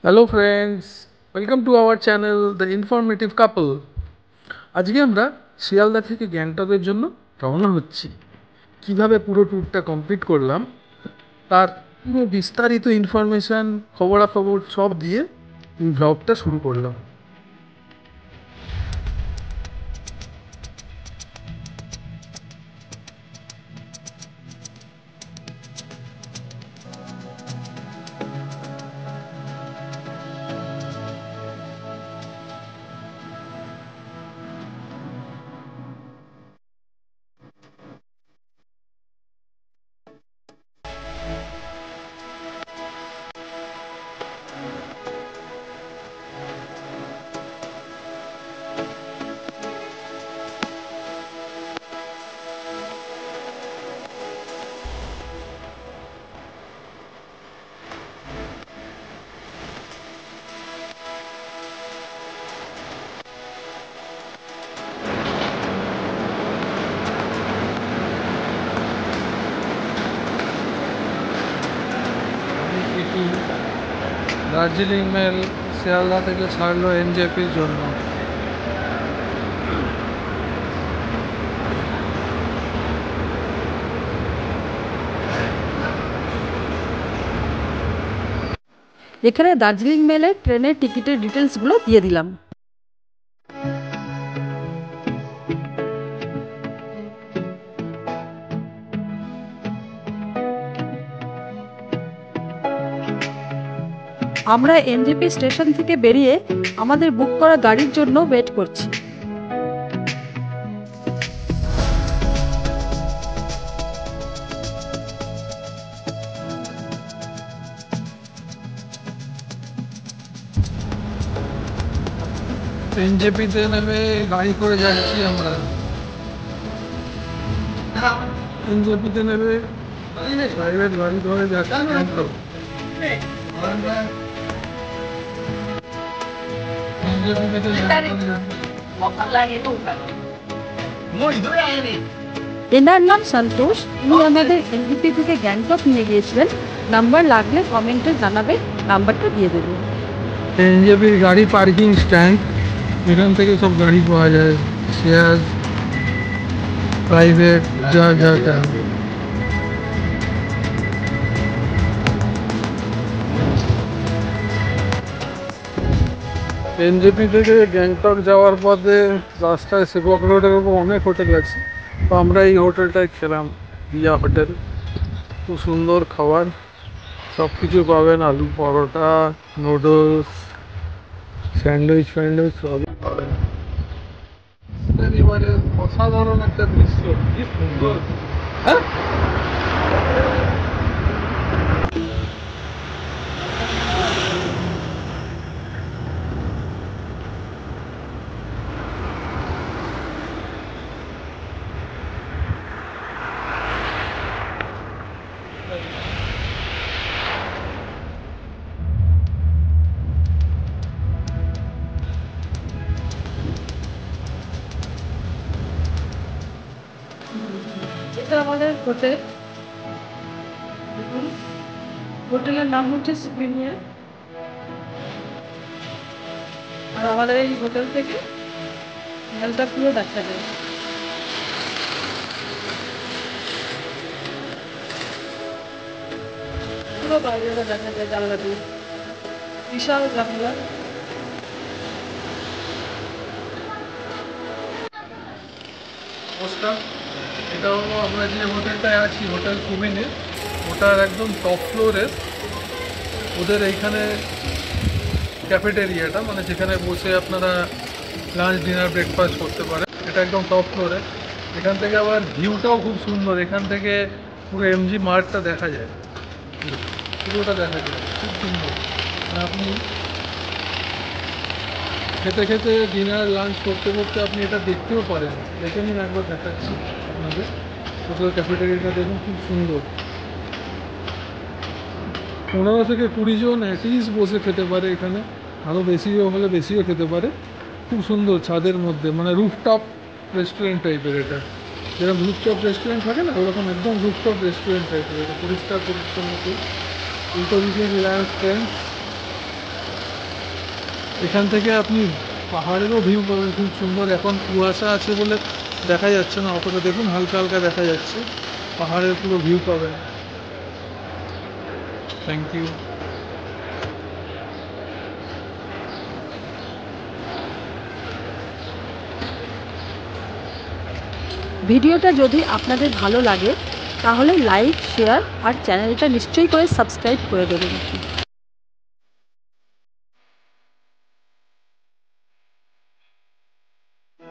Hello friends, welcome to our channel the informative couple. আজকে আমরা শিয়ালদা থেকে গ্যাংটকের জন্য রওনা হচ্ছি। কিভাবে পুরো ট্যুরটা কমপ্লিট করলাম তার পুরো বিস্তারিত ইনফরমেশান, খবরাখবর সব দিয়ে এই ব্লগটা শুরু করলাম। দার্জিলিং মেল শিয়ালদা থেকে ছাড়লো এনজেপির জন্য। এখানে দার্জিলিং মেলের ট্রেনের টিকিটের ডিটেলসগুলো দিয়ে দিলাম। আমরা এনজেপি স্টেশন থেকে বেরিয়ে আমাদের বুক করা গাড়ির জন্য ওয়েট করছি। এনজেপিতে নেমে গাড়ি করে যাচ্ছি আমরা। এনজেপিতে নেমে প্রাইভেট গাড়ি ধরে যাচ্ছি গ্যাংটক। এনার নাম সন্তোষ, উনি আমাদের এনজেপি থেকে গ্যাংটক নিয়ে গিয়েছিলেন। নাম্বার লাগলে কমেন্টে জানাবে, নাম্বারটা দিয়ে দেবে। এনজেপির গাড়ি পার্কিং স্ট্যান্ড, এখান থেকে সব গাড়ি পাওয়া যায়, শেয়ার, প্রাইভেট, যা যা যা। এনজেপি থেকে গ্যাংটক যাওয়ার পথে রাস্তায় সেবক রোডের উপর অনেক হোটেল আছে, তো আমরা এই হোটেলটায় খেলাম, দিয়া হোটেল। খুব সুন্দর খাবার, সব কিছু পাবেন, আলু পরোটা, নুডলস, স্যান্ডউইচ ফ্যান্ডউইচ সবই পাবেন। এবারে অসাধারণ একটা দৃশ্য, কি সুন্দর। হ্যাঁ, এটা আমাদের হোটেল, হোটেলের নাম হচ্ছে সুপিরিয়ার। আর আমাদের এই হোটেল থেকে মেলটা পুরো দেখা যায়। পুরো বাইরেটা দেখা যায় জানলা দিয়ে, বিশাল জানলা। নমস্কার, এটা হলো আমরা যে হোটেলটায় আছি, হোটেল কুমিনে, ওটার একদম টপ ফ্লোরের ওদের এইখানে ক্যাফেটেরিয়াটা, মানে যেখানে বসে আপনারা লাঞ্চ ডিনার ব্রেকফাস্ট করতে পারেন, এটা একদম টপ ফ্লোরে। এখান থেকে আবার ভিউটাও খুব সুন্দর, এখান থেকে পুরো এমজি মার্টটা দেখা যায়, পুরোটা দেখা যায়, খুব সুন্দর। আর আপনি খেতে খেতে ডিনার লাঞ্চ করতে করতে আপনি এটা দেখতেও পারেন, দেখে নিন একবার, দেখাচ্ছি আপনাদের। হোটেল ক্যাফেটেরিয়াটা দেখুন, খুব সুন্দর। 15 থেকে 20 জন অ্যাটলিস্ট বসে খেতে পারে এখানে, আরও বেশিও হলে বেশিও খেতে পারে। খুব সুন্দর, ছাদের মধ্যে, মানে রুফটপ রেস্টুরেন্ট টাইপের এটা, যেরকম রুফটপ রেস্টুরেন্ট থাকে না, ওরকম একদম রুফটপ রেস্টুরেন্ট টাইপের এটা, পরিষ্কার পরিচ্ছন্ন। উল্টো দিকে রিলায়েন্স ট্রেন্ডস, এখান থেকে আপনি পাহাড়েরও ভিউ পাবেন খুব সুন্দর। এখন কুয়াশা আছে বলে দেখা যাচ্ছে না অতটা, দেখুন হালকা হালকা দেখা যাচ্ছে, পাহাড়ের পুরো ভিউ পাবেন। Thank you. ভিডিওটা যদি আপনাদের ভালো লাগে তাহলে লাইক, শেয়ার আর চ্যানেলটা নিশ্চয়ই করে সাবস্ক্রাইব করে দেবেন।